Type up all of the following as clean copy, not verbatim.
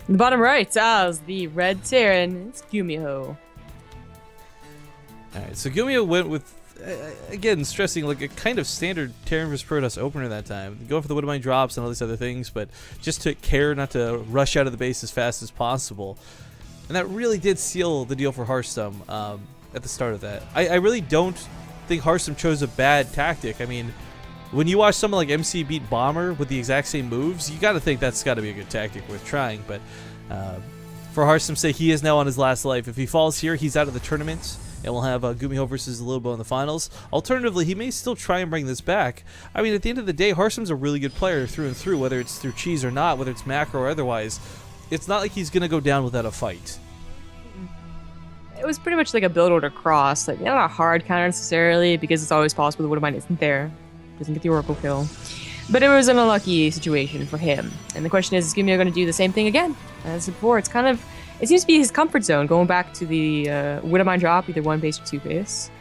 In the bottom right, as the red Terran, it's Gumiho. Alright, so Gumiho went with, again, stressing like a kind of standard Terran vs Protoss opener that time. Going for the Widowmine drops and all these other things, but just took care not to rush out of the base as fast as possible. And that really did seal the deal for Harstem at the start of that. I really don't think Harstem chose a bad tactic. I mean, when you watch someone like MC beat Bomber with the exact same moves, you got to think that's got to be a good tactic worth trying. But for Harstem's sake, he is now on his last life. If he falls here, he's out of the tournament, and we'll have Gumiho versus Lobo in the finals. Alternatively, he may still try and bring this back. I mean, at the end of the day, Harstem's a really good player through and through, whether it's through cheese or not, whether it's macro or otherwise. It's not like he's going to go down without a fight. It was pretty much like a build order cross. Like, not a hard counter necessarily, because it's always possible the Widowmine isn't there. Doesn't get the Oracle kill. But it was an unlucky situation for him. And the question is Gumiho going to do the same thing again? As before, it seems to be his comfort zone, going back to the Widowmine drop, either one base or two base.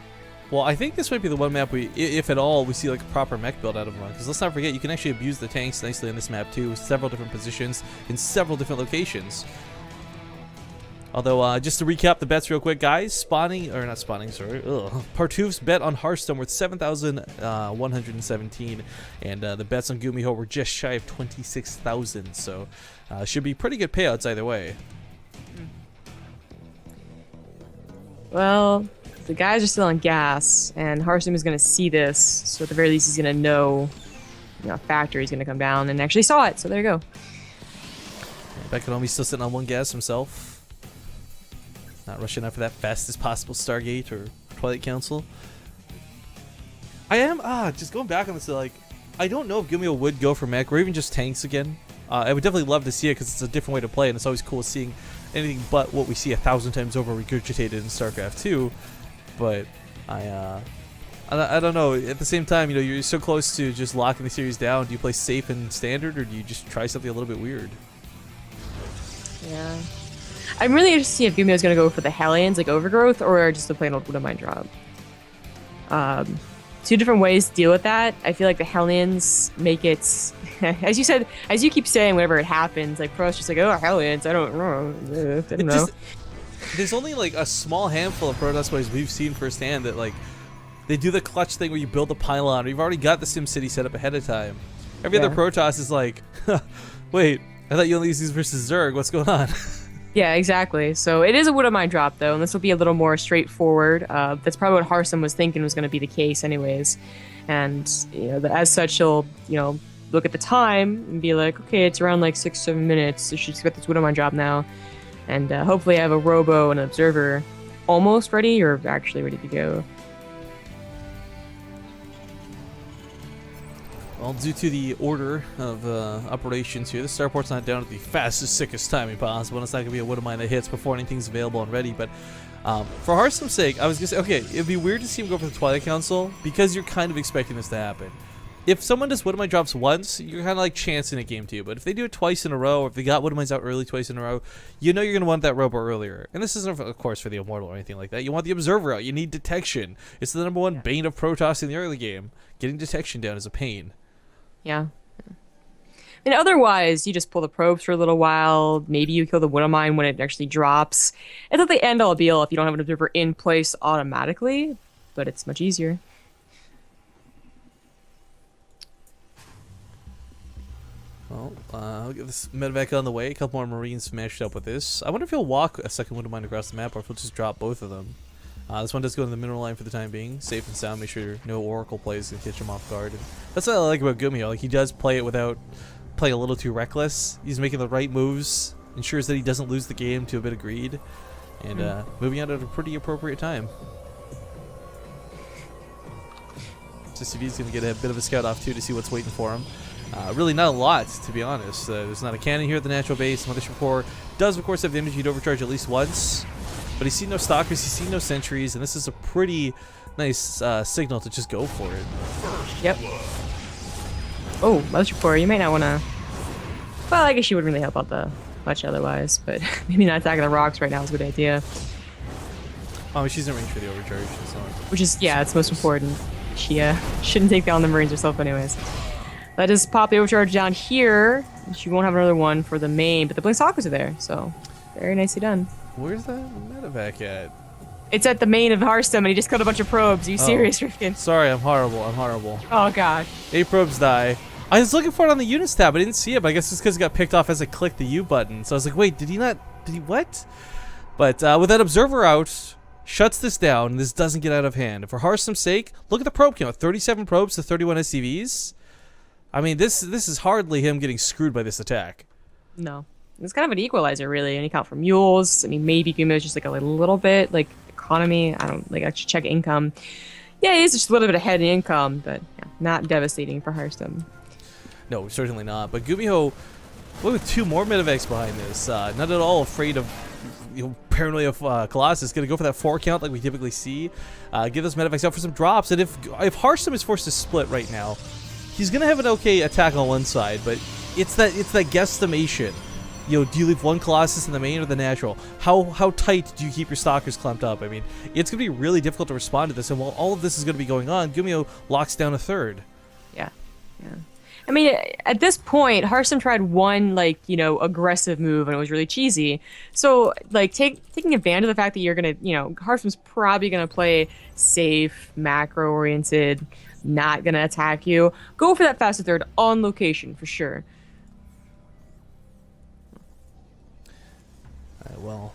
Well, I think this might be the one map we, if at all, we see like a proper mech build out of one. Because let's not forget, you can actually abuse the tanks nicely on this map too, several different positions in several different locations. Although, just to recap the bets real quick, guys, Partouf's bet on Harstem worth 7,117, and the bets on Gumiho were just shy of 26,000, so should be pretty good payouts either way. Well, the guys are still on gas, and Harstem is going to see this, so at the very least he's going to know, factory's going to come down, and actually saw it, so there you go. Bekonomi's still sitting on one gas himself. Not rushing out for that fastest possible Stargate or Twilight Council. I am, just going back on this, like, I don't know if Gumiho would go for mech or even just tanks again. I would definitely love to see it because it's a different way to play, and it's always cool seeing anything but what we see 1,000 times over regurgitated in StarCraft 2. But I don't know. At the same time, you're so close to just locking the series down. Do you play safe and standard, or do you just try something a little bit weird? Yeah. I'm really interested to see if Gumiho's going to go for the Hellions, like Overgrowth, or just the plain old Widowmine drop. Two different ways to deal with that. I feel like the Hellions make it, as you said, as you keep saying, whenever it happens, like Pro's just like, oh, Hellions, I don't know. There's only like a small handful of Protoss players we've seen firsthand that like they do the clutch thing where you build a pylon, or you've already got the SimCity set up ahead of time. Every other Protoss is like, wait, I thought you only use these versus Zerg. What's going on? Yeah, exactly. So it is a Widowmine drop, though, and this will be a little more straightforward. That's probably what Harstem was thinking was going to be the case anyways. And, as such, he'll, look at the time and be like, okay, it's around like 6-7 minutes. I should expect this Widowmine drop now. And hopefully I have a Robo and an Observer almost ready, or actually ready to go. Well, due to the order of operations here, the starport's not down at the fastest, sickest timing possible, and it's not going to be a Widowmine that hits before anything's available and ready, but for Harstem's sake, I was just okay, it'd be weird to see him go for the Twilight Council, because you're kind of expecting this to happen. If someone does Widowmine drops once, you're kind of like chancing a game too, but if they do it twice in a row, or if they got Widowmines out early twice in a row, you're going to want that Robo earlier. And this isn't, of course, for the Immortal or anything like that. You want the Observer out. You need detection. It's the number one bane of Protoss in the early game. Getting detection down is a pain. Yeah. And otherwise, you just pull the probes for a little while. Maybe you kill the Widowmine when it actually drops. It's not the end all be all if you don't have an Observer in place automatically, but it's much easier. Well, I'll get this medevac on the way. A couple more Marines smashed up with this. I wonder if he'll walk a second Widowmine across the map, or if he'll just drop both of them. This one does go in the mineral line for the time being. Safe and sound, make sure no Oracle plays can catch him off guard. And that's what I like about Gumiho. Like, he does play it without playing a little too reckless. He's making the right moves, ensures that he doesn't lose the game to a bit of greed, and moving out at a pretty appropriate time. SCV's going to get a bit of a scout off too to see what's waiting for him. Really not a lot, to be honest. There's not a cannon here at the natural base. Mothership Core does, of course, have the energy to overcharge at least once. But he's seen no stalkers, he's seen no sentries, and this is a pretty nice signal to just go for it. Yep. Oh, Mothership Core, you might not want to... Well, I guess you wouldn't really help out the much otherwise, but maybe not attacking the rocks right now is a good idea. Oh, she's in range for the overcharge. So. Which is, yeah, it's most important. She shouldn't take down the Marines herself anyways. That is pop the overcharge down here. She won't have another one for the main, but the blink stalkers are there, so very nicely done. Where's that medevac at? It's at the main of Harstem, and he just killed a bunch of probes. Are you serious, Rifkin? Sorry, I'm horrible. I'm horrible. Oh, gosh. 8 probes die. I was looking for it on the units tab. I didn't see it, but I guess it's because it got picked off as I clicked the U button. So I was like, wait, did he what? But with that observer out, shuts this down, and this doesn't get out of hand. For Harstem's sake, look at the probe count. 37 probes to 31 SCVs. I mean, this is hardly him getting screwed by this attack. No. It's kind of an equalizer, really. And you count for mules. I mean, maybe Gumiho's just like a little bit, like economy. I don't, like, I should check income. Yeah, he is just a little bit ahead in income, but yeah, not devastating for Harstem. No, certainly not. But Gumiho, with 2 more medevacs behind this, not at all afraid of, paranoia of Colossus. Going to go for that 4 count like we typically see. Give those medevacs out for some drops. And if Harstem is forced to split right now, he's going to have an okay attack on one side, but it's that guesstimation. Do you leave one Colossus in the main or the natural? How tight do you keep your stalkers clamped up? I mean, it's going to be really difficult to respond to this. And while all of this is going to be going on, Gumiho locks down a 3rd. Yeah. I mean, at this point, Harstem tried one, aggressive move, and it was really cheesy. So, taking advantage of the fact that you're going to, Harstem's probably going to play safe, macro-oriented, not going to attack you. Go for that faster 3rd on location, for sure. Well,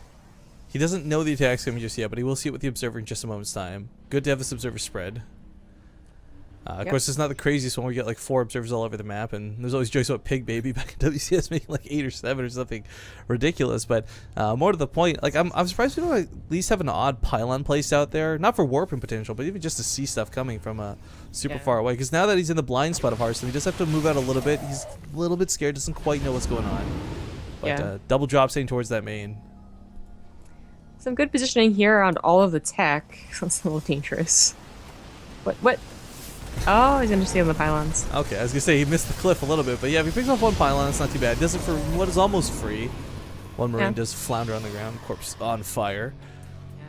he doesn't know the attack's coming just yet, but he will see it with the observer in just a moment's time. Good to have this observer spread. Of course, it's not the craziest one. We get like 4 observers all over the map, and there's always jokes about Pig Baby back in WCS making like 8 or 7 or something ridiculous. But more to the point, like I'm surprised we don't at least have an odd pylon placed out there, not for warping potential, but even just to see stuff coming from super far away. Because now that he's in the blind spot of Harstem, he just have to move out a little bit. He's a little bit scared, doesn't quite know what's going on. But double drop heading towards that main. Some good positioning here around all of the tech. That's a little dangerous. What? Oh, he's gonna stay on the pylons. Okay, I was gonna say he missed the cliff a little bit, but yeah, if he picks off 1 pylon, it's not too bad. Does it for what is almost free. 1 Marine does flounder on the ground, corpse on fire. Yeah.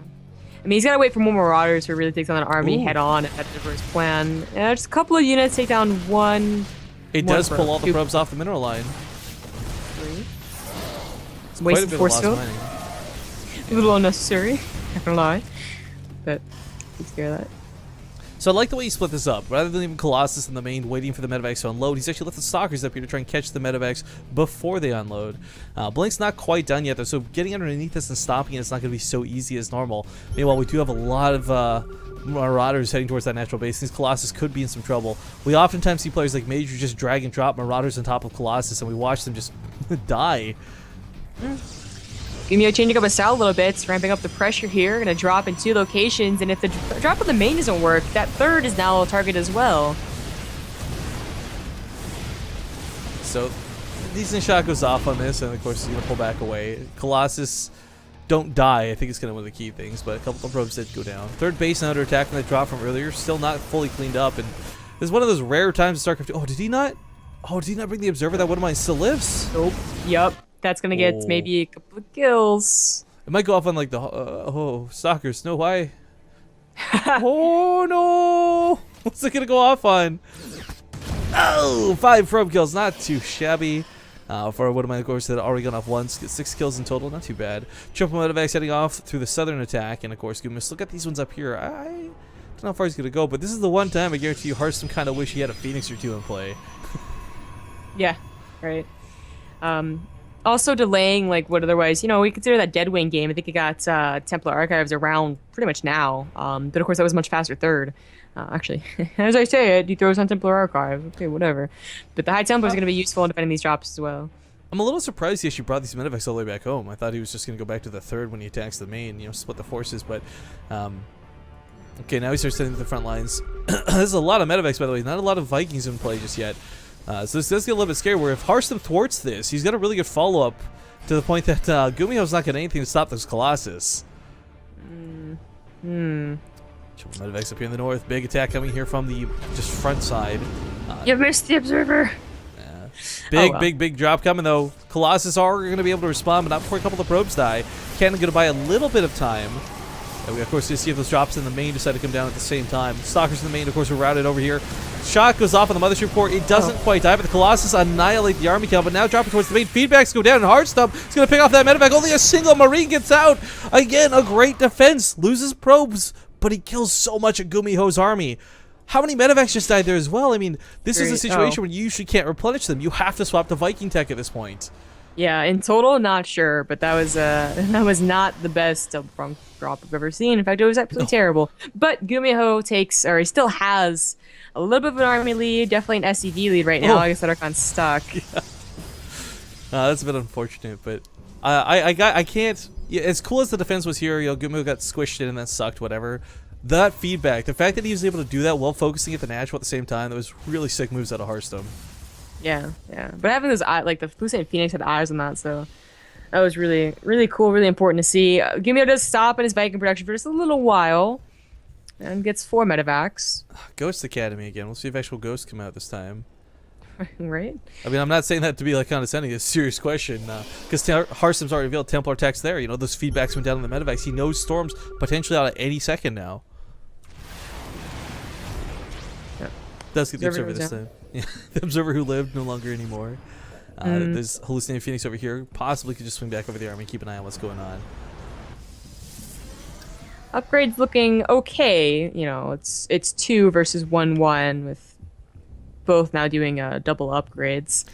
I mean, he's gotta wait for more Marauders to really take down an army head on at the first plan. Just a couple of units take down 1. It does pull all the probes off the mineral line. 3. It's quite a bit of lost mining. A little unnecessary, not gonna lie. But he's scared of that. So I like the way he split this up. Rather than leaving Colossus in the main waiting for the medevacs to unload, he's actually left the stalkers up here to try and catch the medevacs before they unload. Blink's not quite done yet though, so getting underneath this and stopping it is not going to be so easy as normal. Meanwhile, we do have a lot of Marauders heading towards that natural base. These Colossus could be in some trouble. We oftentimes see players like Major just drag and drop Marauders on top of Colossus, and we watch them just die. Gumiho changing up his style a little bit, ramping up the pressure here. Gonna drop in 2 locations, and if the drop of the main doesn't work, that 3rd is now a target as well. So, decent shot goes off on this, and of course he's gonna pull back away. Colossus don't die. I think it's gonna be one of the key things, but a couple of probes did go down. 3rd base now under attack from that drop from earlier, still not fully cleaned up, and this is one of those rare times in StarCraft. Oh, did he not bring the observer? That one of mine still lives. Nope. Yup. That's gonna get maybe a couple of kills. It might go off on like the stalkers. No, why? Oh no! What's it gonna go off on? Oh, 5 probe kills, not too shabby. For one of my course that had already gone off once, get 6 kills in total, not too bad. Triple medevacs heading off through the southern attack, and of course, Gumiho. Look at these ones up here. I don't know how far he's gonna go, but this is the one time I guarantee you, Harstem kind of wish he had a Phoenix or 2 in play. Yeah, right. Also delaying, what otherwise, we consider that Deadwing game. I think it got Templar Archives around pretty much now. But of course, that was a much faster 3rd. Actually, as I say it, he throws on Templar Archive. Okay, whatever. But the High Templar is going to be useful in defending these drops as well. I'm a little surprised he actually brought these medevacs all the way back home. I thought he was just going to go back to the 3rd when he attacks the main, split the forces. But, okay, now he starts setting to the front lines. There's a lot of medevacs, by the way. Not a lot of Vikings in play just yet. So this does get a little bit scary, where if Harstem thwarts this, he's got a really good follow-up to the point that Gumiho's not getting anything to stop those Colossus. Triple medevacs up here in the north. Big attack coming here from the just front side. You missed the observer. Big drop coming, though. Colossus are going to be able to respond, but not before a couple of probes die. Cannon going to buy a little bit of time. And we, of course, see if those drops in the main decide to come down at the same time. Stalkers in the main, of course, are routed over here. Shot goes off on the Mothership core. It doesn't quite die, but the Colossus annihilate the army count, but now dropping towards the main. Feedbacks go down, and Harstem is going to pick off that medevac. Only a single Marine gets out. Again, a great defense. Loses probes, but he kills so much of Gumiho's army. How many medevacs just died there as well? I mean, this is a situation where you usually can't replenish them. You have to swap to Viking tech at this point. Yeah, in total, not sure, but that was not the best drop I've ever seen. In fact, it was absolutely terrible. But Gumiho takes, or he still has, a little bit of an army lead, definitely an SCV lead right now. I guess Starcon's stuck. Yeah. That's a bit unfortunate, but I can't. Yeah, as cool as the defense was here, you know, Gumiho got squished in and that sucked. Whatever. That feedback, the fact that he was able to do that while focusing at the natural at the same time, that was really sick moves out of Harstem. Yeah, yeah. But having those eyes, like the Fusane Phoenix had eyes on that, so that was really, really cool, really important to see. Gumiho does stop in his Viking production for just a little while and gets 4 medevacs. Ghost Academy again. We'll see if actual ghosts come out this time. Right? I mean, I'm not saying that to be like condescending. It's a serious question because Harstem's already revealed Templar attacks there. You know, those feedbacks went down on the medevacs. He knows storms potentially out at any second now. Yep. Does get the observer this time. Yeah, the observer who lived no longer anymore. There's hallucinating Phoenix over here. Possibly could just swing back over the army. Keep an eye on what's going on. Upgrades looking okay. You know, it's 2 versus 1-1 with both now doing double upgrades.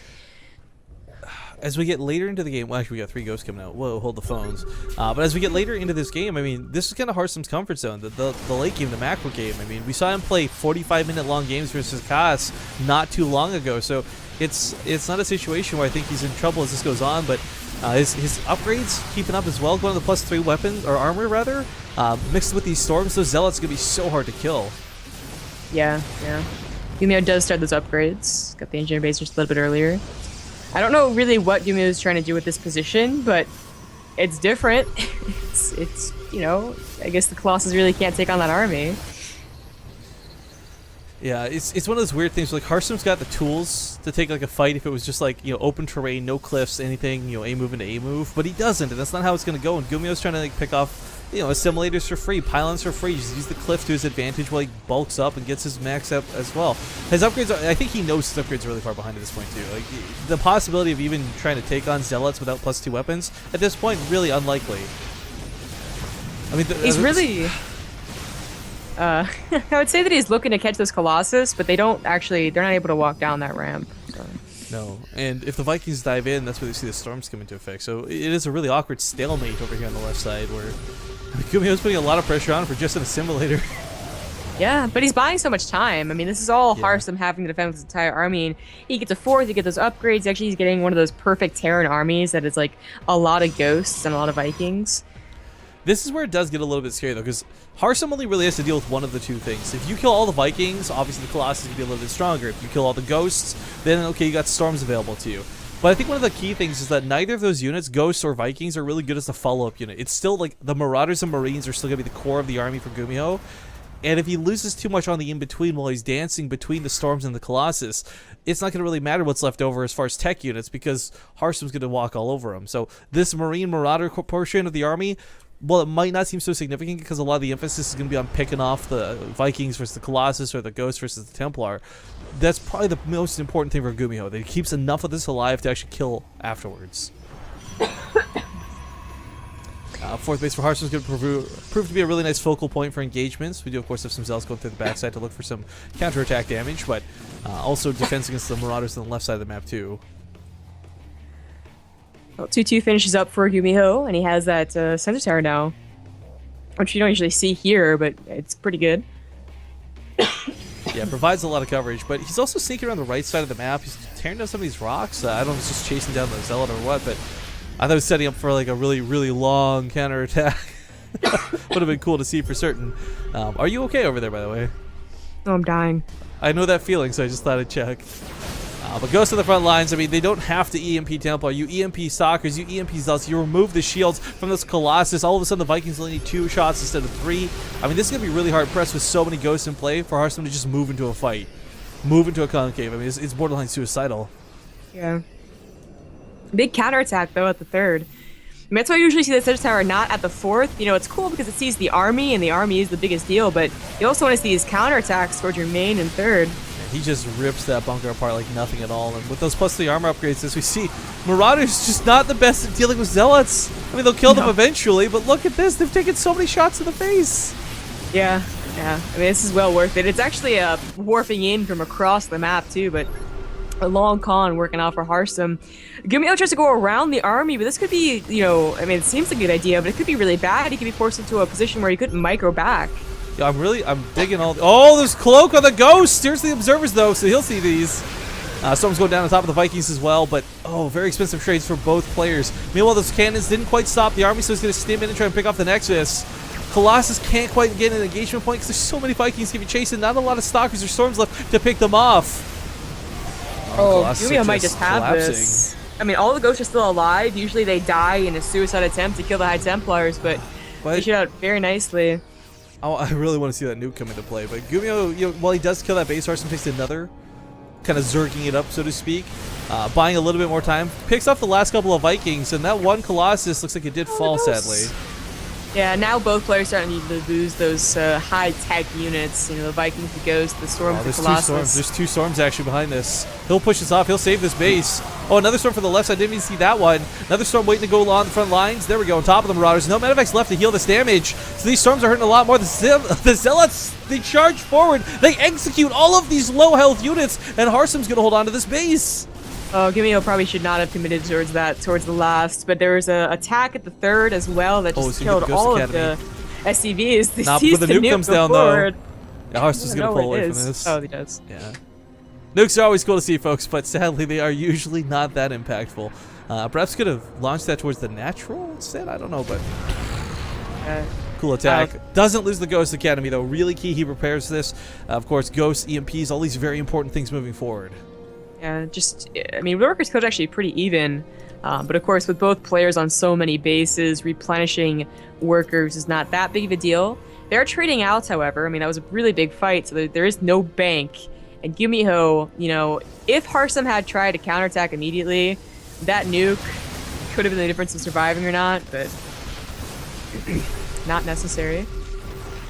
As we get later into the game, well, actually, we got 3 ghosts coming out. Whoa, hold the phones. But as we get later into this game, I mean, this is kind of Harstem's comfort zone. The late game, the macro game. I mean, we saw him play 45-minute long games versus Kaas not too long ago. So it's not a situation where I think he's in trouble as this goes on. But his upgrades keeping up as well, going to the +3 weapons or armor rather, mixed with these storms. Those zealots are gonna be so hard to kill. Yeah, yeah. Gumiho does start those upgrades. Got the engineer base just a little bit earlier. I don't know really what Gumiho is trying to do with this position, but it's different. it's you know, I guess the Colossus really can't take on that army. Yeah, it's one of those weird things. Like Harstem's got the tools to take like a fight if it was just like, you know, open terrain, no cliffs, anything, you know, A move into A move, but he doesn't, and that's not how it's gonna go. And Gumiho's trying to like pick off, you know, assimilators for free, pylons for free. Just use the cliff to his advantage while he bulks up and gets his max up as well. His upgrades, I think he knows his upgrades are really far behind at this point too. Like the possibility of even trying to take on zealots without +2 weapons at this point really unlikely. I mean, he's really. I would say that he's looking to catch this Colossus, but they're not able to walk down that ramp. So. No, and if the Vikings dive in, that's where they see the storms come into effect. So it is a really awkward stalemate over here on the left side where Gumiho's putting a lot of pressure on for just an assimilator. Yeah, but he's buying so much time. I mean, this is all Harstem having to defend his entire army, and he gets a 4th, he gets those upgrades. Actually, he's getting one of those perfect Terran armies that is like a lot of ghosts and a lot of Vikings. This is where it does get a little bit scary, though, because Harstem only really has to deal with one of the 2 things. If you kill all the Vikings, obviously the Colossus can be a little bit stronger. If you kill all the ghosts, then, okay, you got storms available to you. But I think one of the key things is that neither of those units, ghosts or Vikings, are really good as a follow-up unit. It's still, like, the Marauders and Marines are still going to be the core of the army for Gumiho. And if he loses too much on the in-between while he's dancing between the storms and the Colossus, it's not going to really matter what's left over as far as tech units, because Harstem's going to walk all over him. So this Marine Marauder portion of the army, well, it might not seem so significant because a lot of the emphasis is going to be on picking off the Vikings versus the Colossus or the Ghost versus the Templar. That's probably the most important thing for Gumiho, that he keeps enough of this alive to actually kill afterwards. 4th base for Harstem is going to prove to be a really nice focal point for engagements. We do, of course, have some Zealots going through the backside to look for some counterattack damage, but also defense against the Marauders on the left side of the map, too. Well, 2-2 finishes up for Gumiho, and he has that Sensor Tower now, which you don't usually see here, but it's pretty good. Yeah, provides a lot of coverage, but he's also sneaking around the right side of the map. He's tearing down some of these rocks. I don't know if he's just chasing down the Zealot or what, but I thought he was setting up for like a really, really long counterattack. Would have been cool to see for certain. Are you okay over there, by the way? Oh, I'm dying. I know that feeling, so I just thought I'd check. But Ghost to the front lines, I mean, they don't have to EMP Templar. You EMP Stalkers, you EMP Zealots, you remove the shields from this Colossus. All of a sudden, the Vikings only need 2 shots instead of 3. I mean, this is going to be really hard pressed with so many Ghosts in play for Harstem to just move into a fight. Move into a concave. I mean, it's borderline suicidal. Yeah. Big counterattack, though, at the 3rd. mean, that's why I usually see the Sedge Tower not at the 4th. You know, it's cool because it sees the army, and the army is the biggest deal, but you also want to see these counterattacks towards your main and 3rd. He just rips that bunker apart like nothing at all. And with those +3 armor upgrades, as we see, Marauder's just not the best at dealing with Zealots. I mean, they'll kill them eventually, but look at this. They've taken so many shots in the face. Yeah. I mean, this is well worth it. It's actually warping in from across the map, too, but a long con working out for Harstem. Gumiho tries to go around the army, but this could be, you know, I mean, it seems like a good idea, but it could be really bad. He could be forced into a position where he couldn't micro back. Yeah, I'm digging all the, oh, there's Cloak on the Ghost. Steers the Observers, though, so he'll see these. Storm's going down on top of the Vikings as well, but, oh, very expensive trades for both players. Meanwhile, those cannons didn't quite stop the army, so he's going to stim in and try and pick off the Nexus. Colossus can't quite get an engagement point because there's so many Vikings to be chasing. Not a lot of Stalkers or Storms left to pick them off. Oh, Gumiho might just have this. I mean, all the ghosts are still alive. Usually they die in a suicide attempt to kill the High Templars, but they shoot out very nicely. Oh, I really want to see that nuke come into play. But Gumiho, you know, while he does kill that base, Harstem takes another, kind of zerging it up, so to speak. Buying a little bit more time. Picks off the last couple of Vikings, and that one Colossus looks like it did fall, sadly. Yeah, now both players starting to lose those high-tech units. You know, the Vikings, the Ghost, the Storm, the Colossus. There's 2 Storms actually behind this. He'll push this off. He'll save this base. Oh, another Storm for the left side. Didn't even see that one. Another Storm waiting to go along the front lines. There we go, on top of the Marauders. No Medivacs left to heal this damage. So these Storms are hurting a lot more. The Zealots, they charge forward. They execute all of these low-health units, and Harstem's going to hold on to this base. Oh, Gumiho probably should not have committed towards the last, but there was an attack at the 3rd as well that just killed all of the SCVs. Not when the nuke comes down, though. Yeah, Harstem's going to pull away from this. Oh, he does. Yeah. Nukes are always cool to see, folks, but sadly they are usually not that impactful. Perhaps could have launched that towards the natural instead? I don't know, but... cool attack. Doesn't lose the Ghost Academy, though. Really key, he prepares this. Of course, Ghosts, EMPs, all these very important things moving forward. Yeah, I mean, Workers Code actually pretty even, but of course with both players on so many bases, replenishing workers is not that big of a deal. They're trading outs, however. I mean, that was a really big fight, so there is no bank. And Gumiho, you know, if Harstem had tried to counterattack immediately, that nuke could have been the difference of surviving or not, but not necessary.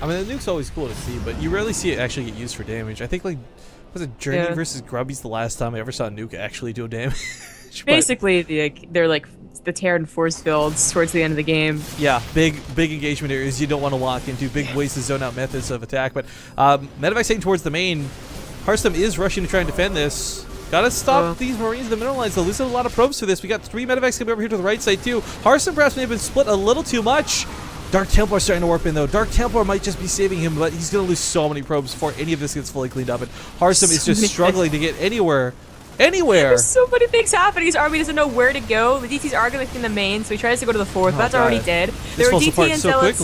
I mean, the nuke's always cool to see, but you rarely see it actually get used for damage. I think, like, was it Journey versus Grubby's the last time I ever saw a nuke actually do damage? Basically, they're like the Terran force builds towards the end of the game. Yeah, big engagement areas you don't want to walk into, big ways to zone out methods of attack. But Medivac heading towards the main. Harstem is rushing to try and defend this. Gotta stop these Marines in the middle lines. They're losing a lot of probes for this. We got 3 Medivacs coming over here to the right side too. Harstem perhaps may have been split a little too much. Dark Templar starting to warp in though. Dark Templar might just be saving him, but he's going to lose so many probes before any of this gets fully cleaned up. And Harstem is just struggling to get anywhere. There's so many things happening. His army doesn't know where to go. The DTs are going to in the main, so he tries to go to the 4th. That's already dead. There are DT and Zealots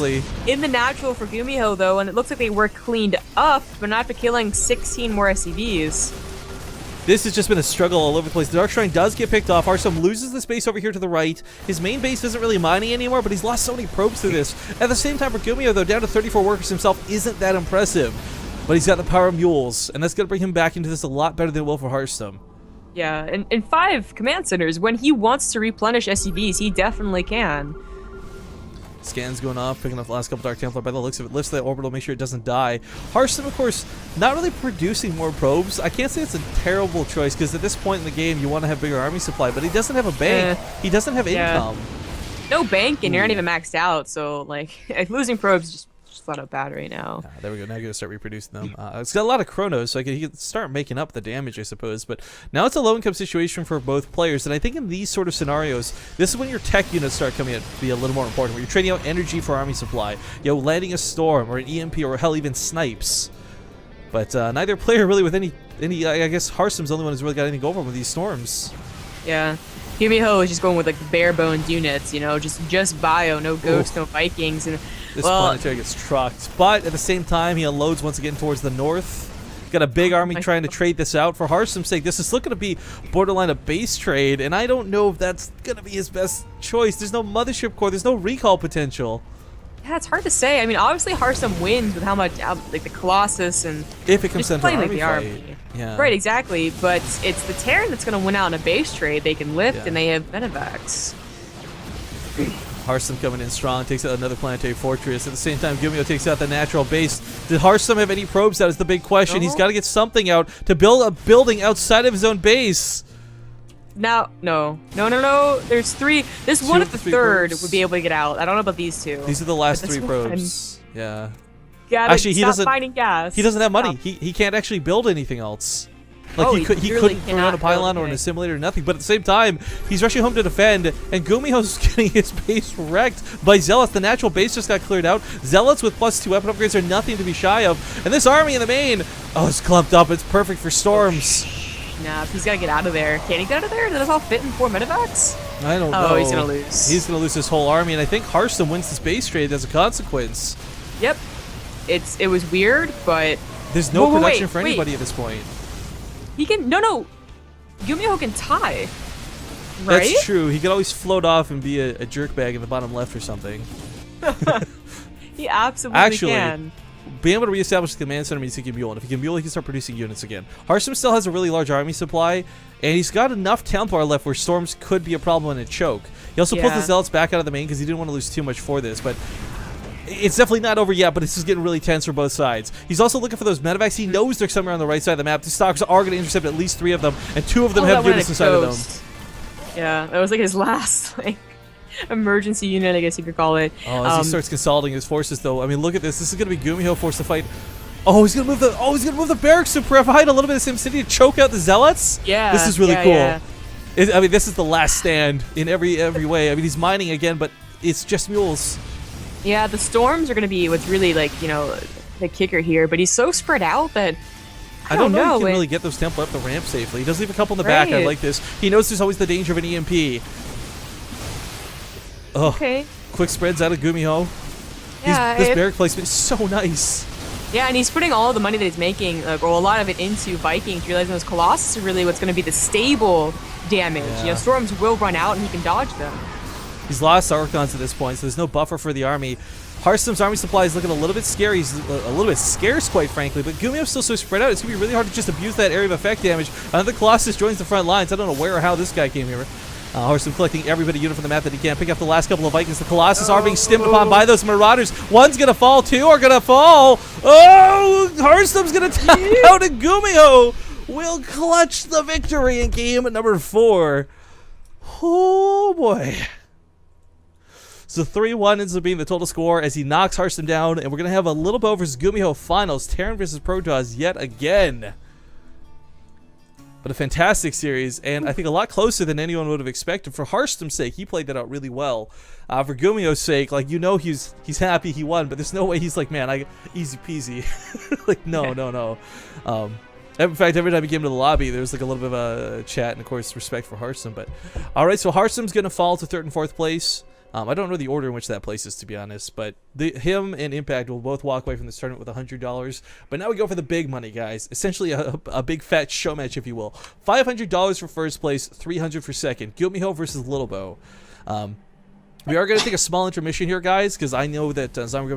in the natural for Gumiho though, and it looks like they were cleaned up, but not for killing 16 more SCVs. This has just been a struggle all over the place. The Dark Shrine does get picked off. Harstem loses the space over here to the right. His main base isn't really mining anymore, but he's lost so many probes through this. At the same time, for Gumiho, though, down to 34 workers himself isn't that impressive. But he's got the power of mules, and that's going to bring him back into this a lot better than it will for Harstem. Yeah, and 5 command centers. When he wants to replenish SCVs, he definitely can. Scans going off, picking up the last couple Dark Templar by the looks of it. Lifts that orbital, make sure it doesn't die. Harstem, of course, not really producing more probes. I can't say it's a terrible choice, because at this point in the game, you want to have bigger army supply, but he doesn't have a bank. He doesn't have income. No bank, and you're not even maxed out, so, like, losing probes is just flat out bad right now. There we go. Now you're going to start reproducing them. It's got a lot of chronos, so he can start making up the damage, I suppose. But now it's a low-income situation for both players, and I think in these sort of scenarios, this is when your tech units start coming in to be a little more important, where you're trading out energy for army supply, landing a storm, or an EMP, or hell, even snipes. But neither player really with any I guess Harstem's the only one who's really got anything over with these storms. Yeah. Gumiho is just going with like bare-boned units, you know, just bio, no ghosts, no Vikings, and this planetary gets trucked. But at the same time, he unloads once again towards the north. Got a big army trying to trade this out. For Harstem's sake, this is looking to be borderline a base trade, and I don't know if that's gonna be his best choice. There's no mothership core, there's no recall potential. Yeah, it's hard to say. I mean, obviously Harstem wins with how much, like the Colossus and if it comes down to the army. Yeah. Right, exactly. But it's the Terran that's going to win out in a base trade. They can lift and they have Medivacs. Harstem coming in strong, takes out another planetary fortress. At the same time, Gumiho takes out the natural base. Did Harstem have any probes? That is the big question. He's got to get something out to build a building outside of his own base. Now, no. There's 3. This one at the 3rd probes would be able to get out. I don't know about these 2. These are the last But 3 this probes. Yeah. Actually, he doesn't finding gas. He doesn't have money. He can't actually build anything else. Like he couldn't put on a pylon or an assimilator or nothing. But at the same time, he's rushing home to defend, and Gumiho's getting his base wrecked by Zealots. The natural base just got cleared out. Zealots with +2 weapon upgrades are nothing to be shy of. And this army in the main, oh, it's clumped up. It's perfect for storms. Nah, he's got to get out of there. Can he get out of there? Does this all fit in 4 medevacs? I don't know. Oh, he's going to lose. He's going to lose his whole army, and I think Harstem wins this base trade as a consequence. Yep. It was weird, but... There's no production for anybody at this point. He can... No. Gumiho can tie. Right? That's true. He could always float off and be a jerkbag in the bottom left or something. He absolutely can. Being able to reestablish the command center means he can mule, and if he can mule, he can start producing units again. Harstem still has a really large army supply, and he's got enough Templar left where storms could be a problem and a choke. He also pulled the Zealots back out of the main because he didn't want to lose too much for this, but it's definitely not over yet, but this is getting really tense for both sides. He's also looking for those medevacs. He knows they're somewhere on the right side of the map. The Stalkers are going to intercept at least 3 of them, and 2 of them have units inside of them. Yeah, that was like his last, emergency unit, I guess you could call it. Oh, as he starts consolidating his forces, though. I mean, look at this. This is going to be Gumiho forced to fight. Oh, he's gonna move the barracks to provide a little bit of SimCity to choke out the Zealots. Yeah, this is really cool. Yeah. I mean, this is the last stand in every way. I mean, he's mining again, but it's just mules. Yeah, the storms are gonna be what's really the kicker here. But he's so spread out that I don't know. He can really get those Templar up the ramp safely. He does leave a couple in the back. I like this. He knows there's always the danger of an EMP. Oh, okay. Quick spreads out of Gumiho. Yeah, this barrack placement is so nice. Yeah, and he's putting all the money that he's making, or a lot of it, into Vikings, realizing those Colossus are really what's going to be the stable damage. Yeah. You know, storms will run out, and he can dodge them. He's lost Archons at this point, so there's no buffer for the army. Harstem's army supply is looking a little bit scary. He's a little bit scarce, quite frankly, but Gumiho's still so spread out, it's going to be really hard to just abuse that area of effect damage. Another Colossus joins the front lines. I don't know where or how this guy came here. Harstem collecting every bit of unit from the map that he can. Pick up the last couple of Vikings. The Colossus are being stimmed upon by those Marauders. One's going to fall, 2 are going to fall. Oh, Harstem's going to tap out, and Gumiho will clutch the victory in game number 4. Oh, boy. So 3-1 ends up being the total score as he knocks Harstem down, and we're going to have a Little Bow versus Gumiho finals. Terran versus Protoss yet again. But a fantastic series, and I think a lot closer than anyone would have expected. For Harstem's sake, he played that out really well. For Gumiho's sake, he's happy he won, but there's no way he's like, man, easy peasy. No. In fact, every time he came to the lobby, there was a little bit of a chat, and of course, respect for Harstem. But all right, so Harstem's gonna fall to 3rd and 4th place. I don't know the order in which that places, to be honest, but him and Impact will both walk away from this tournament with $100. But now we go for the big money, guys. Essentially a big fat show match, if you will. $500 for first place, $300 for second. Gumiho versus Little Bow. We are going to take a small intermission here, guys, because I know that Zombie